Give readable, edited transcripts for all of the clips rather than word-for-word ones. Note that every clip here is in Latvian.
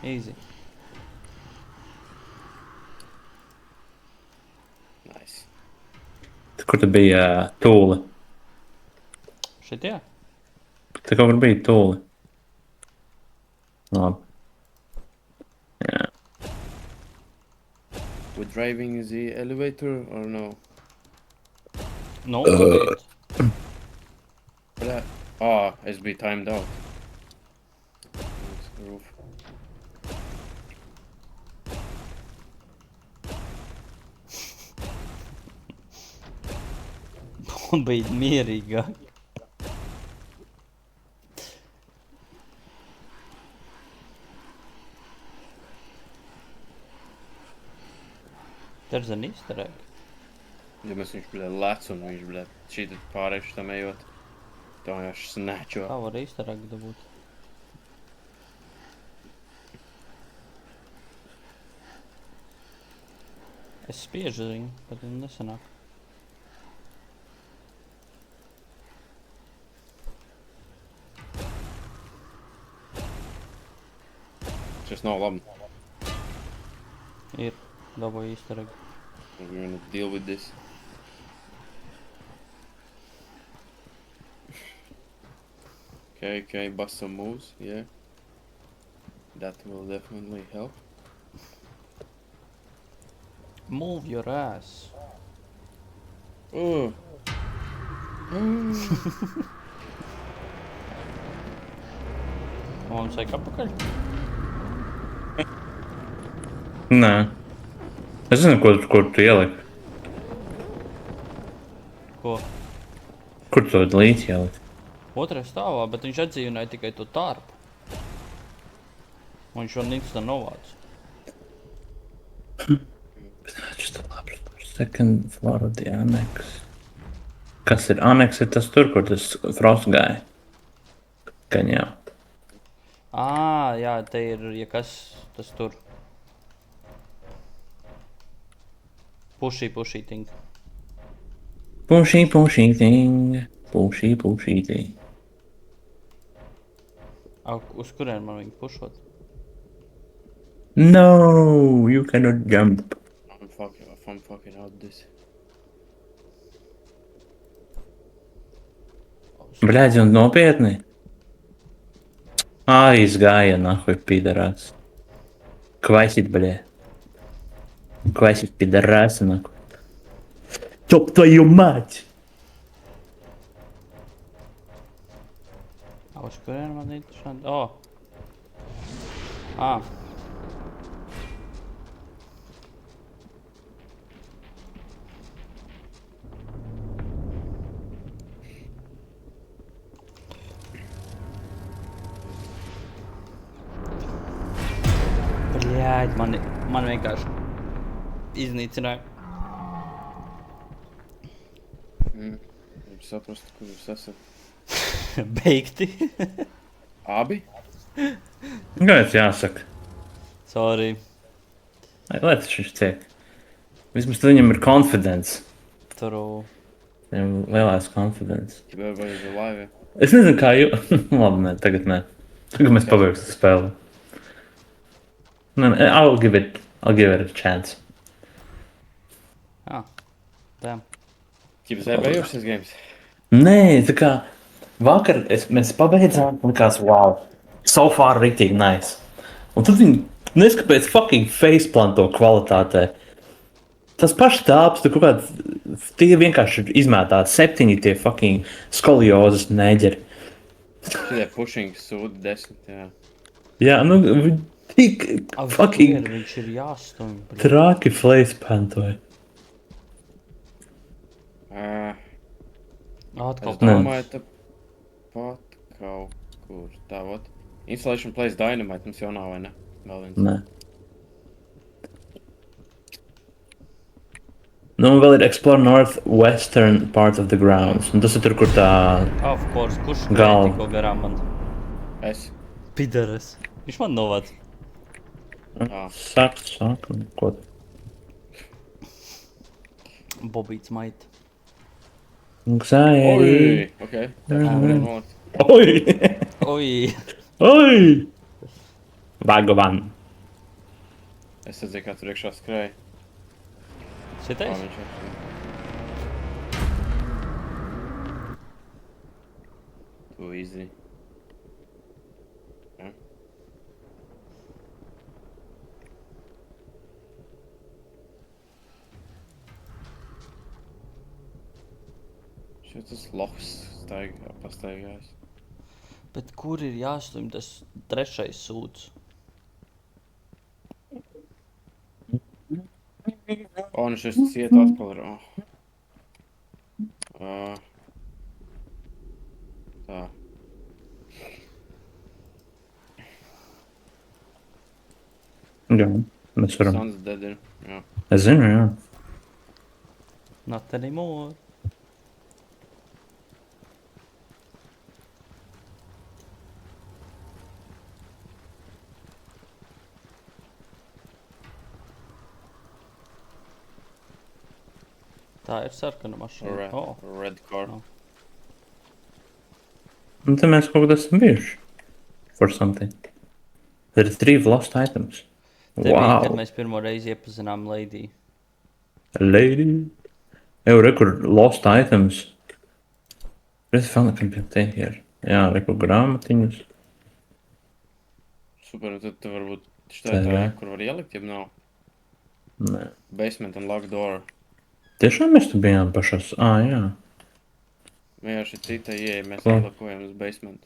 Easy. Nice. Kur tu bija tūle? Šitie? Te kaut kur bija tūle. Labi. Jā. We're driving the elevator or no? Nu, noteikti. Bля. Ah, es biju timed out. Roof. Un bija mierīgāk. There's an easter egg. Ja mēs viņš, bļa, lec un viņš, bļa, šī pārējuši tam ejot. Tā vienkārši snatcho. Kā var easter egg dabūt? Es spiežu viņu, bet viņi nesanāk. Šis nav labi. Ir. Dabūju easter egg. We're gonna deal with this. Okay, bust some moves, yeah. That will definitely help. Move your ass. Oh. Mums vajag apakaļ? Nē. Es zinu, kur tu ieliki. Ko? Kur tu līdzi ieliki? Otrajā stāvā, bet viņš atdzīvināja tikai to tarpu. Un viņš jau niks novāc. Just a labi. Second floor of the annex. Kas ir annex? Ir tas tur, kur tas Frost gāja. Gan jau. Jā, te ir, ja kas, tas tur. Pushī ting. Pushy thing. Pushy thing. Uz kurien man viņu pušot? No, you cannot jump. I'm fucking out this. Bļaģi, un nopietni? Izgāja, nahuj, pidarās. Kvasit, bļē. Kvasit, pidarās, nahuj. Чёп твою мать! Uz kurien man interesanti? Bļāģ, man vienkārši iznīcināja. Viņš saprast, kur jūs esat. Beigti. Abi? Kāds jāsaka? Sorry. Lai tas viņš tiek. Vismaz viņam ir confidence. Turu. Viņam lielās confidence. Everybody's alive, yeah? Es nezinu, kā Labi, nē, tagad nē. Tagad mēs pabeigsim spēli. Nē, I'll give it a chance. Damn. Keep ēbējušas games? Nē, tā kā vakar mēs pabeidzām, likās, wow, so far riktīgi nice. Un tad viņi neskapēc fucking faceplant to kvalitātē. Tas pašs tāps, tu kaut kāds, tie vienkārši izmētāt 7 tie fucking skoliozes neģeri. Šitie pushing sūdi 10, jā. Jā, nu, tik fucking Viņš ir jāstumj. traki faceplantoja. Atkal Es domāju, tāpat kaut kur. Tā, vot. Installation place Dynamite mums jau nav, vai ne? Vēl viens. Nē. Nu, un vēl ir explore northwestern part of the grounds. Un tas ir tur, kur tā... Of course, kurš Galva. tikko garām man? Es. Pidaras. Viņš man novāc. Sāk, ko? Bobīts mait. Anxiety. Oi! Ok. Nolikt. Oi! Oi. Oi! Vagaban. Es redzēju, kā tur iekšā skrēja. Šitais? Viņš ir. Tu izzini. Ja. Šeit tas lohs pastaigājis. Bet kur ir jāslim tas trešais sūds? O, nu šis ciet atkal ir. Tā. Jā, mēs varam. Sans dead ir. Jā. Es zinu, jā. Not anymore. Tā ir sarkana mašīna. Red, Oh, red car. No. Un te mēs kaut kad esam bijuši. For something. There are 3 lost items. Te bija, kad Wow. mēs pirmo reizi iepazinām Lady. Lady. Evo, rekur lost items. Let's found a computer here. Jā, rekur grāmatiņas. Super, un tad tu varbūt šitā ir tā, kur var ielikt, ja nav. Nē. Basement and lock door. Tiešām mēs tu bijām pašas? Jā. Vienkārši cita ieeja, mēs Ko? ielakojam uz basement.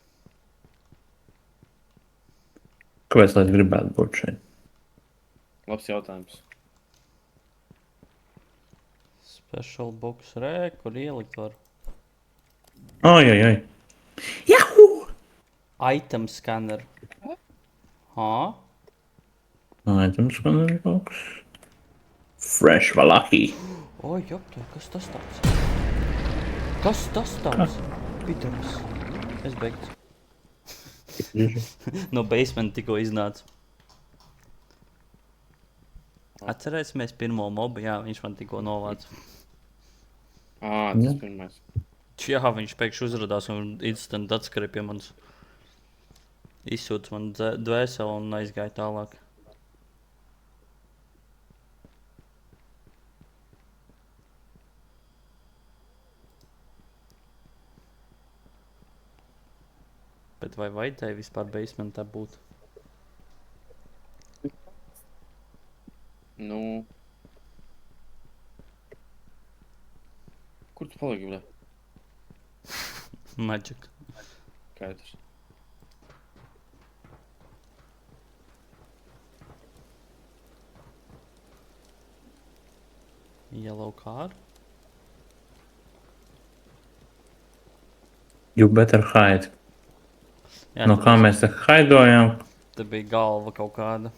Kāpēc lai es gribētu būt šeit? Labs jautājums. Special box re, kur ielikt var. Ai. Jahu! Item scanner. Hā? Items man ir kaut kas. Fresh valaki. Oi, jopļa, kas tas tāds? Kas tas tāds? Pitaras. Es beigts. No basement tikko iznāca. Atcerēsimies pirmo mobu, jā, viņš man tikko novāca. Tas Jā. pirmais. Jā, viņš pēkšņi uzradās un instant atskrēja pie manis. Izsūta man dvēseli un aizgāja tālāk. Bet vai vajadzēja vispār basementā būt? Nu. Kur tu paliki, bļa? Magic. Skaidrs. Yellow car. You better hide. Jā, No kā mēs te haidojam? te bija galva kaut kāda.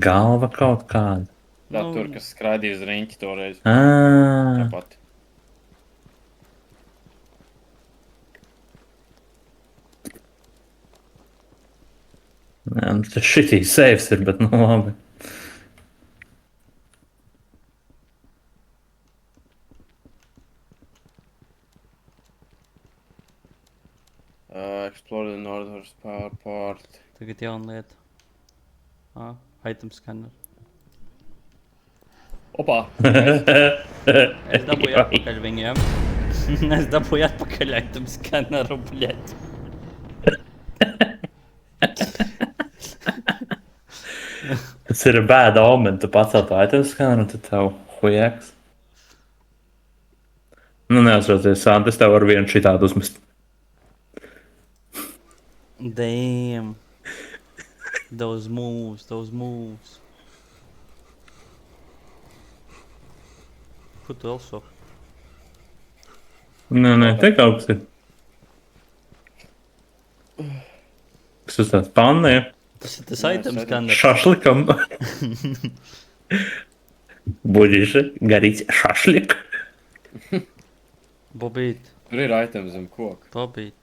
Galva kaut kāda. Tā Nu. tur, kas skraidīja uz riņķi toreiz. Ā, Tāpat. nē, nu tas šitī saves ir, bet nu labi. Explore the Northwest Power Port. Tagad jauna lieta. Item scanner. Opā! Es dabūju atpakaļ viņiem. Es dabūju atpakaļ item scanneru, bļet. Tas ir bad omen, tu pacēl to item scanner un tad tev hujaks. Nu, neatceroties, Sānt, es tev varu vienu šitādu uzmest. Damn. Those moves, those moves. Ko tu elso? Nē, te kaut kas ir. Kas tas tāds panne? Tas ir tas Nē, item es scanner. Šašlikam. Будешь горить шашлик? Bobīt, Tur ir items zem koka. bobīt.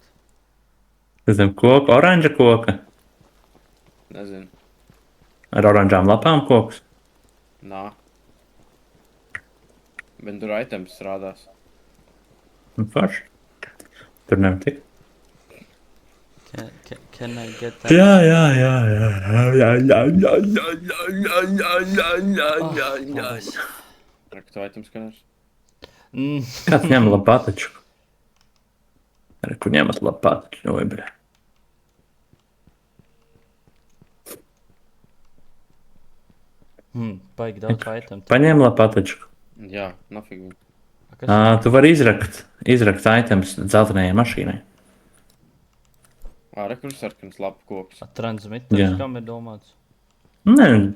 Zem koka, oranža koka. Nezinu. Ar oranžām lapām koks. Nā. Bet tur items strādās. Un forši. Tur nevar tikt. Can I get that? Jā. Paldies. Rakstu items skaners. Kāds ņem lapātaču? Arī kur ņemat lapātaču no Weberē? Baigi daudz item. Paņem lapātaču. Jā, nafig viņu. Kas ir? Tu vari izrakt items dzeltenajai mašīnai. Re, kur sarkans lapu koks. Transmitters, Jā. kam ir domāts? Nē.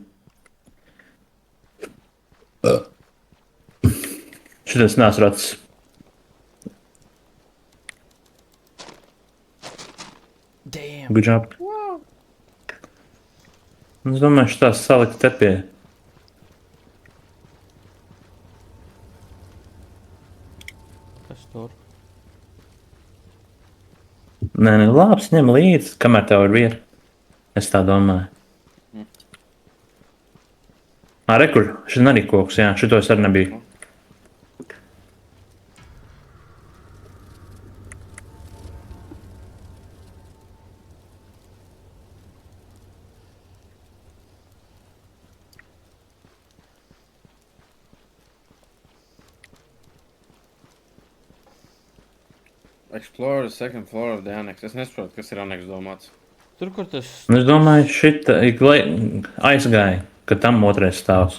Šitas neesmu redzis. Damn. Good job. Es domāju, šitās salikt te pie. Kas tur? Nē, labs, ņem līdzi, kamēr tev ir vieta. Es tā domāju. Rekur, šis arī koks, jā, šitos arī nebija. Explore the second floor of the annex. Es nesaprotu, kas ir annex domāts. Tur, kur tas... Es domāju, šita aizgāja, ka tam otrais stāvs.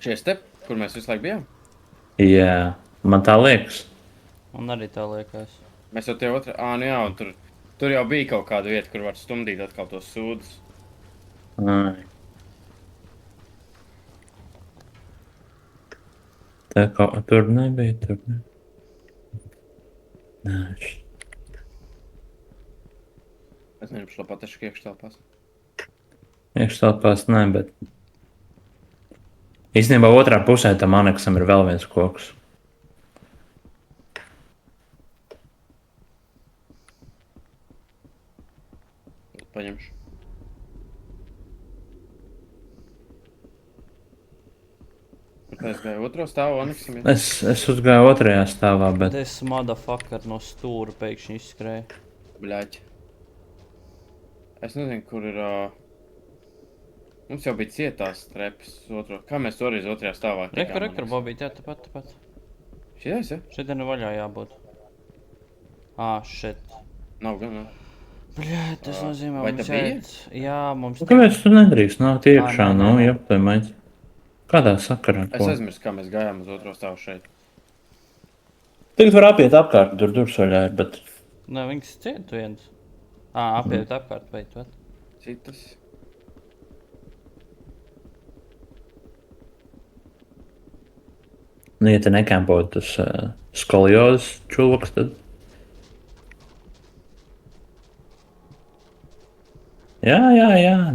Šie step, kur mēs visu laiku bijām? Jā, man tā liekas. Man arī tā liekas. Mēs jau tie otrā... nu jā, un tur jau bija kaut kāda vieta, kur var stumdīt atkal tos sūdus. Ai. Tā kā tur nebija, tur nebija. Nē, Es nezinu, šo patešu iekštelpās. iekštelpās nē, bet... Īstenībā otrā pusē tam aneksam ir vēl viens koks. Paņemšu. Es gāju otro stāvu aneksam. Es uzgāju otrajā stāvā, bet... This motherfucker no stūra pēkšņi izskrēja. Bļaķi. Es nezinu, kur ir... Mums jau bija cietās trepas otro. Kā mēs toreiz otrajā stāvā tikām? Rekar, Bobīt, jā, tepat. Šitais, ja? Šeit ir vaļā jābūt. Shit. Nav gan, ne? Bļēt, tas nozīmē, vai mums te bija? jāiet. Jā, mums... Kāpēc tu nedrīkst nākt iekšā, nē, nu, nē. jāpatēmaic? Kādā sakarā? Es aizmirstu, kā mēs gājām uz otro stāvu šeit. Tagad var apiet apkārt, tur dursaļā ir, bet... Nē, viņas ciet viens. Apiet apkārt, beidzot. Citas. Nu, ja te nekāpot tas skoliozes čulvaks, tad... Jā,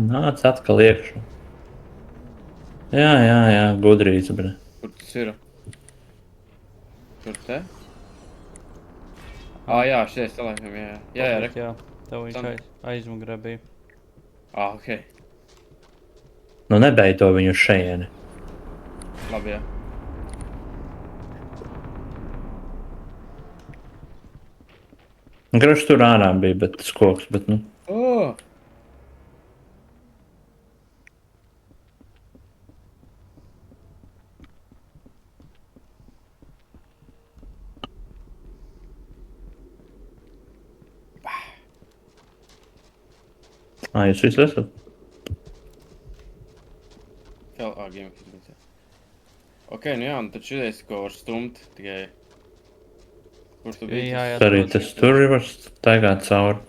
nāc atkal iekšā. Jā, gudrīts, bre. Kur tas ir? Tur te? Jā, šitais te laikam, jā. Jā, rek. Jā, tev viņš Tam. aizmugurē bija. Ok. Nu, nebeidz to viņu šeieni. Labi, jā. Grašs tur ārā bija, bet tas koks, bet, nu... Jūs visi esat? Gamekis bija. Ok, nu jā, un tad šitais, ko var stumt, tikai... Kurš tu biji? Jā, Arī tas tur ir var staigāt cauri.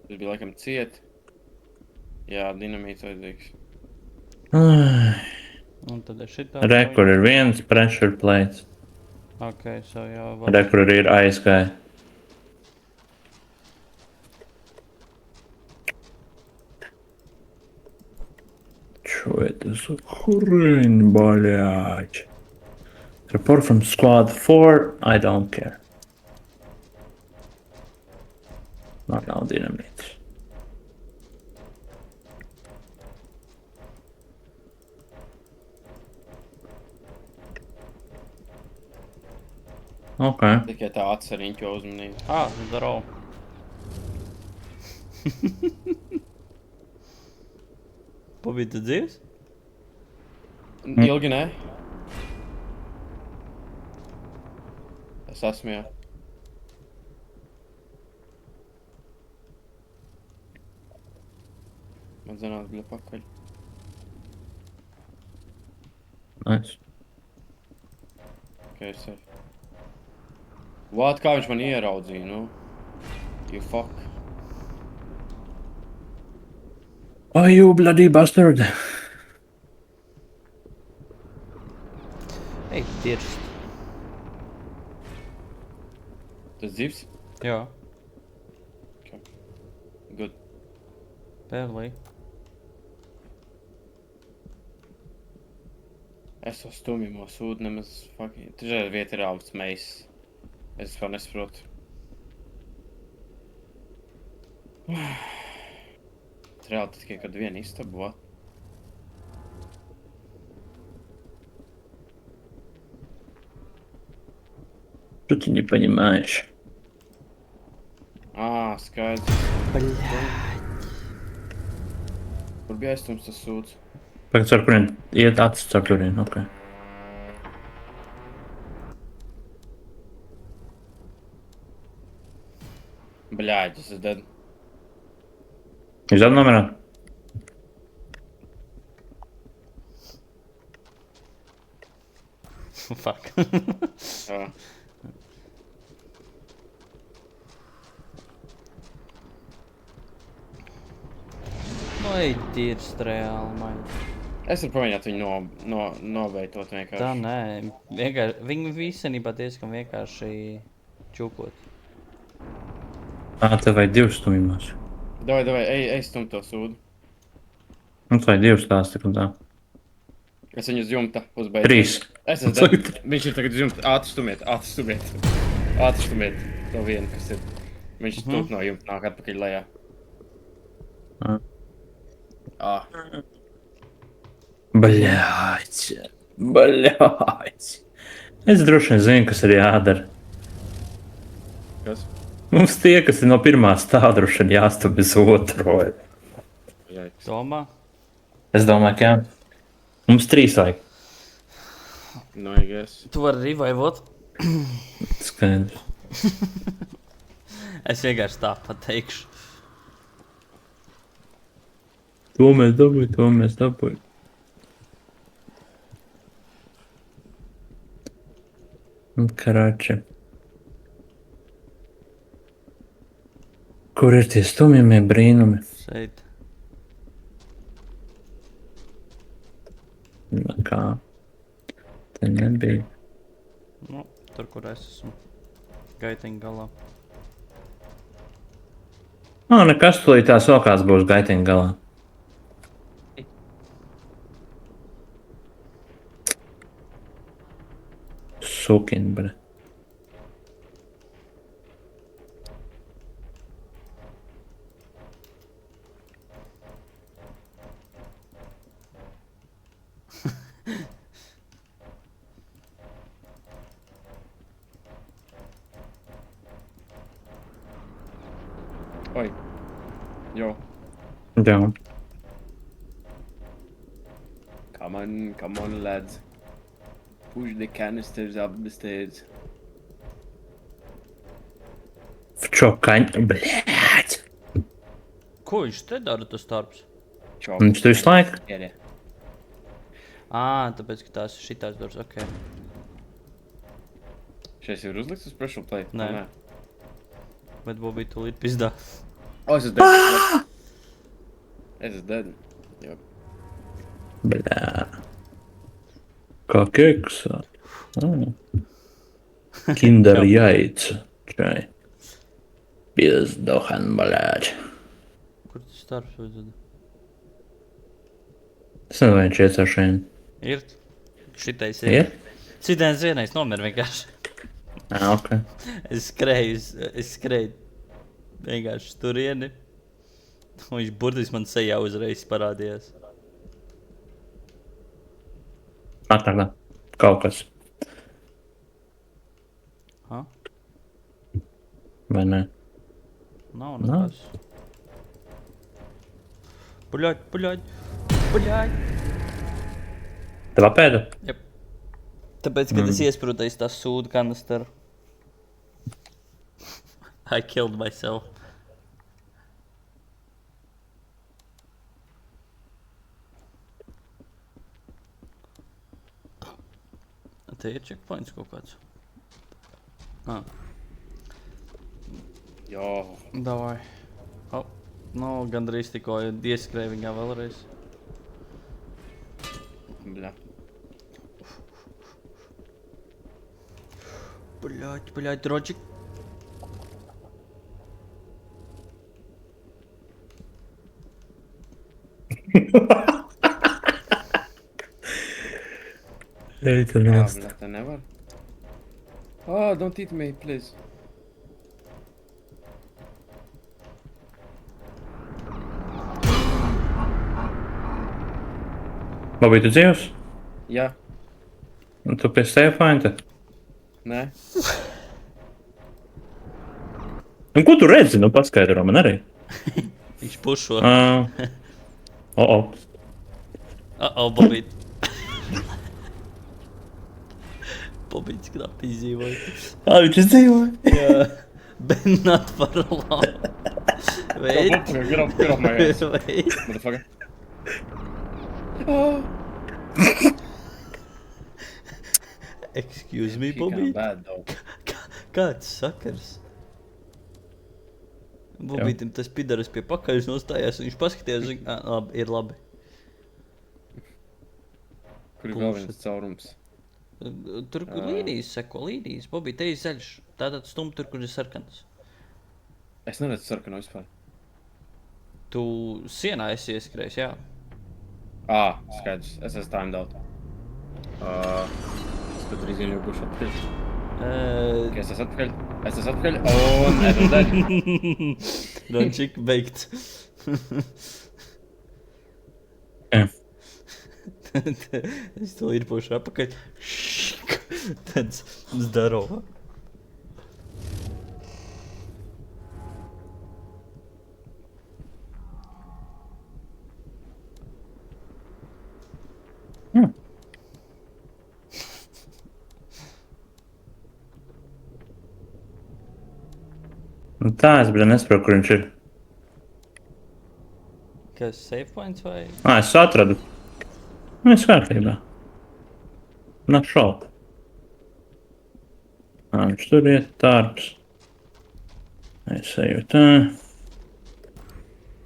Tas bija laikam ciet. Jā, dinamīts vajadzīgs. Un tad ir šitā. Rekur ir viens pressure plates. Ok, so jā, Rekur arī ir aizgāja. Что это за хрень, блядь? Report from squad 4, I don't care. Not now, dynamite. Ok. Tikai tā atsariņķo uzmanību. Здорово. Pobīd, tu dzīves? Ilgi nē? Es esmu, jā. Man zinās, bija pakaļ. Nice. Ok, safe. What, kā viņš man ieraudzīja, nu? You fuck. Oh, you bloody bastard. Ej, dirst. Tas dzīvs? Jā. Okay. Good. Pēlī. Es to stumjamo sūdu nemaz fucking... Tažēr vieta ir augsts meis. Es vispār nesaprotu. Tas reāli tikai, kad viena istaba, what? Что ты не понимаешь? Skaidrs. Bļāj. Kur bija aizstums tas sūds? Pagaid, ar kurien iet acis caur turien, ok. Bļāģi, tas ir dead. Jūs apnomirā? Fuck. Jā. Nu, ej, dirst reāli, man. Es varu pamēģināt viņu noveitot vienkārši. Tā nē, vienkārši, viņi visenībā diezgan vienkārši čukot. Tev vajag divas stumjumās. Davai, ej stum to sūdu. Mums vajag divas tās, tik un tā. Es viņu uz jumta uzbeidzu. 3. Es esmu dead. Viņš ir tagad uz jumta. Ātri stumiet. To vienu, kas ir. Viņš tūp no jumta nāk atpakaļ lejā. Bļāķ. Es droši vien zinu, kas ir jādara. Kas? Mums tie, kas ir no pirmā stāva, droši vien jāstum uz otro. Jaiks. Domā? Es domāju, ka jā. Mums 3 vajag. No, I guess. Tu vari reviveot? Skaidrs. Es vienkārši tā pateikšu. To mēs dabūjam. Karači. Kur ir tie stumjamie brīnumi? Šeit. Kā? Te nebija. Nu, tur, kur es esmu. Gaitiņa galā. Nekas tulīt tās vēl kāds būs gaitiņa galā. Sukin, bre. Oi. Jo. Jā. Come on, lads. Push the canisters up the stairs. Čokaņ. Bļāķ. Ko viņš te dara, tas darbs? Viņš tu visu laiku? Tāpēc, ka tās ir šitās darbs, ok. Šeit ir uzlikts uz pressure plate? Nē. Bet Bobby tūlīt pizdā. Es esmu dead. Es esmu dead. Jo. Bļā. Kā keksa. Kinder jaica. Čai. Pizdohan, bļāķ. Kur tas darbs vajadzētu? Es nezinu, vai viņš iet ar šeit. Ir. Šitais Ir? ir. Citāns vienais nomir vienkārši. Ok. Es skrēju vienkārši turieni. Un viņš burtiski man sejā uzreiz parādījās. Atnāk, kaut kas. Vai ne? Nav Nav. nekas. Buļaļ, buļaļ, buļaļ. Tev apēda? Jep. Tāpēc, kad es iesprūdēju tās sūdu kanasteru. I killed myself. Te ir checkpoints kaut kāds. Ah, Jā. davai. Oh, no, gandrīz tikko ieskrēju viņā vēlreiz. Bļa. Buļaļ, droģik. Ej, tu Jā, nāc. bļa, tā nevar. Oh, don't eat me, please. Bobby, tu dzīvos? Jā. Un tu pie save pointa? Nē. Un ko tu redzi? Nu, paskaidro man arī. Viņš pušo. O. Bobīt. Bobīts knapi izdzīvoja. Viņš izdzīvoja. Jā. Bet not for long. Wait. Get off my ass. Wait. Motherfucker. Oh. Excuse me, He kinda Bobīt. bad though. Kāds sakars? Bobītim tas pidaras pie pakaļas nostājās, un viņš paskatījās, un labi, ir labi. Kur ir vēl viens caurums? Tur, kur līnijas seko, līnijas. Bobīt, te ir zaļš. Tātad stum tur, kur ir sarkans. Es neredzu sarkanu vispār. Tu sienā esi ieskrējis, jā. Skaidrs. Es esmu timed out. Es pat drīz vien jau būšu atpakaļ. Ok, es esmu atpakaļ. Un edodēļ. Rončik, beigt. Jā. Es to ir pošu apakaļ. Tāds zdarova. Nu tā, es nesaprotu, kur viņš ir. Kas, save points vai? Es atradu. Viss kārtībā. Nav šaubu. Viņš tur iet tārps. Es eju tā.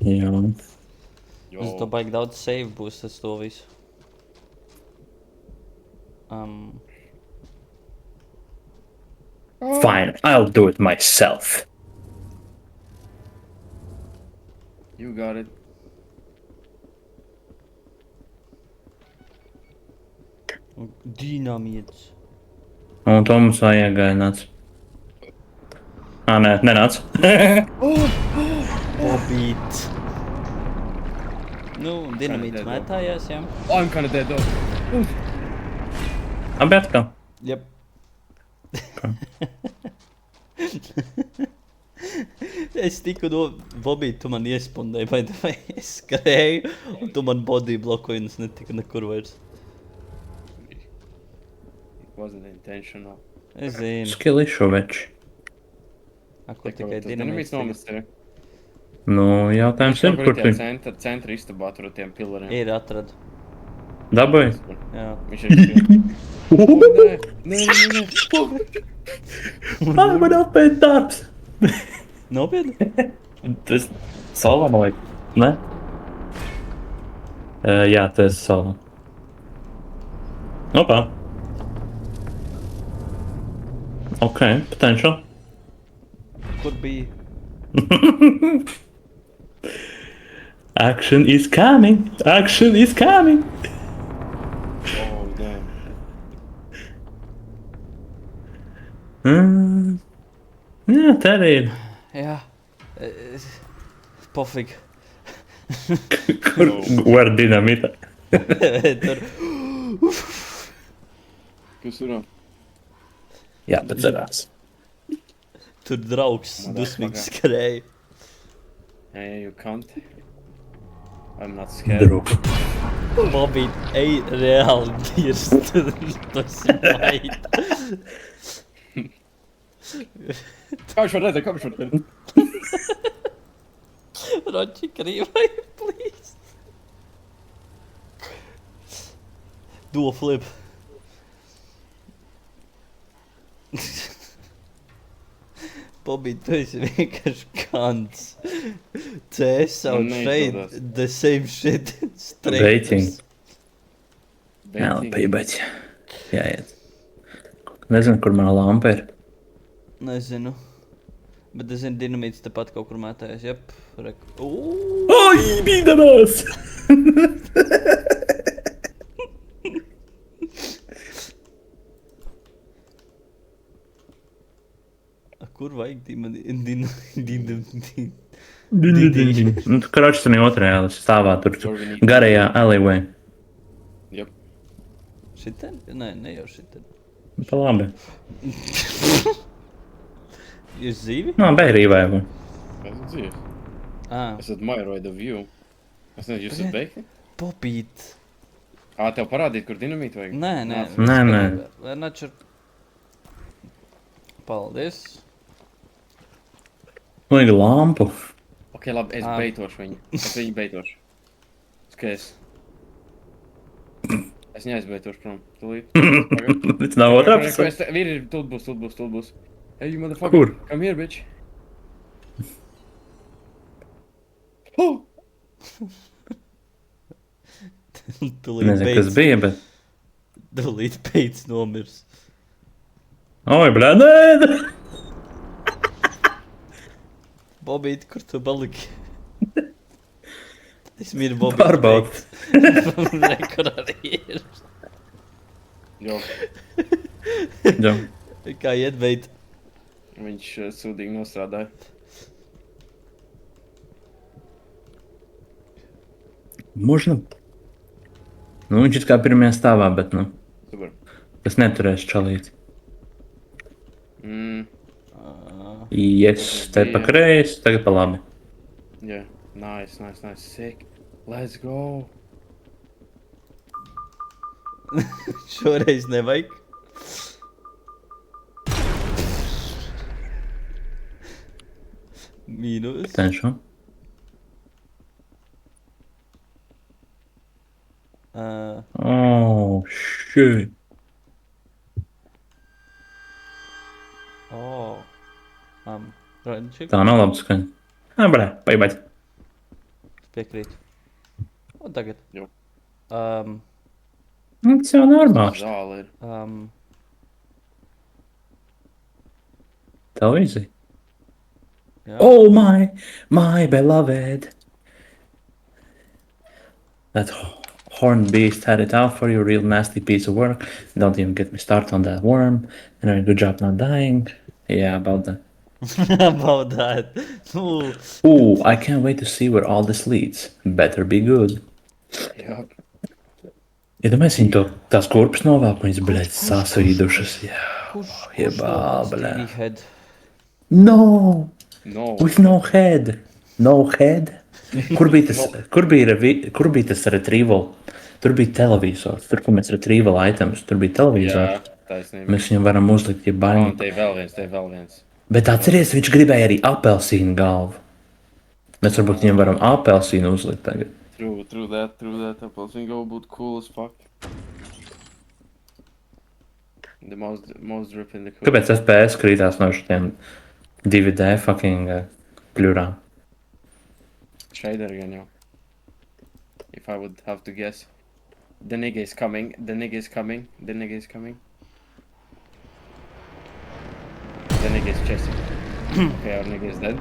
Jā. Es to baigi daudz save būs, es to visu. Fine, I'll do it myself. You got it. Dīnamīts. Un to mums vajag nāc. Nē, nenāc. Bobīt. Nu, dinamīts mētājās, jā. I'm kinda dead though. Abi atkal. Jep. Es tiku no Bobīt, tu man iespundēji, vai es skrēju, un tu man body blokoji, un es netiku nekur vairs. It wasn't intentional. Es zinu. Skilišu veči. Kur tikai dinamīts. nomest tevi. Nu, jautājums ir, kur tu Centra istabā tur ar tiem pilariem. Ir atradu. dabūji? Jā. Viņš ir Nē. Ai, man apēd darbs. Nopietni? Tas salvā, man liek. Ne? Jā, tas salvā. Opā. Ok, potential. Kur bija? Action is coming! Action is coming! Oh, damn. Jā, tā arī ir. Jā. Pofīgi. Kur var dinamita? Tur. Kas tur? Jā, pats cerās. Tur draugs Man dusmīgi pagā. skrēja. Yeah, you can't. I'm not scared. Druk. Bobby, ej reāli dirst. Tas ir baigi. Kā viņš var redzēt, kā viņš var redzēt? Roči, krīvai, please. Do flip. Bobby, tu esi vienkārši kants. CS Man un šeit neizdodas. the same shit. Beiting. Jā, Beidzīgi. piebeidz. Jāiet. Nezinu, kur mana lampa ir. Nezinu. Bet es zinu, dinamīts tepat kaut kur mētējas. Jep, rek. Oi, bīdamās! Kur vajag dinamīts? Nu, Kročs un otrajā stāvā tur garajā alleyway. Yep. Šitien? Nē, ne jau šitien. Pa labi. Jūs dzīvi? Nā, bērīvai. Es esmu dzīves. Es admiroju the view. Es nezinu, jūs esat beigti? Popīt. Tev parādīt, kur dinamītu vajag? Nē. Nē. Lērnačur. Paldies. Vajag lampu. Ok, labi, es beitošu viņu. Es viņu beitošu. Skais. Es neaizbeitošu prom. Tūlīt. Tas nav otrā pusē. Vīri, tūlīt būs. Hey, you motherfucker. Kur? Come here, bitch. Oh! Nezinu, kas bija, bet... Tūlīt pēc nomirs. Oi, blē, nē! Bobīt, kur tu baliki? Es mīru Bobīt. Pārbaud. Rekur arī ir. Jo, Jā. Kā iet, beit? viņš sūdīgi nostrādāja. Možno. Nu, viņš ir kā pirmajā stāvā, bet, nu, Super. tas neturēs čalīt. Yes, te pa kreisi, tagad pa labi. Yeah, nice. Sick. Let's go. Šoreiz nevajag. Mīnus. Tenšu. Oh, shit. Raņķik. Tā nav labi skaņa. Blē, paibaid. Piekrīt. Un tagad. Jo. Tas jau normāls. Zāle ir. Televīzija. Jā. Oh, my beloved. That horned beast had it out for you, real nasty piece of work. Don't even get me started on that worm. Anyway, good job not dying. Yeah, about that. About that. Nu, Ooh, I can't wait to see where all this leads. Better be good. Jā. Iedomājies, viņi to tās kurpes novāk, viņas, bļēt, sasvīdušas. Jā, jebā, bļē. Stevie Head. No! No. With no head. No head? Kur bija tas retrieval? Tur bija televizors. Tur, kur mēs retrieval items, tur bija televizors. Jā, taisnība. Mēs viņam varam uzlikt, ja Un baigi. te ir vēl viens. Bet atceries, viņš gribēja arī apelsīnu galvu. Mēs varbūt viņam varam apelsīnu uzlikt tagad. True that. Apples go būtu cool as fuck. The most drip in the cool. Kāpēc FPS krītās no šitiem 2D fucking pļurām? Shader again, yo. If I would have to guess. The nigga is coming. The nigga is chasing. Okay, our nigga is dead.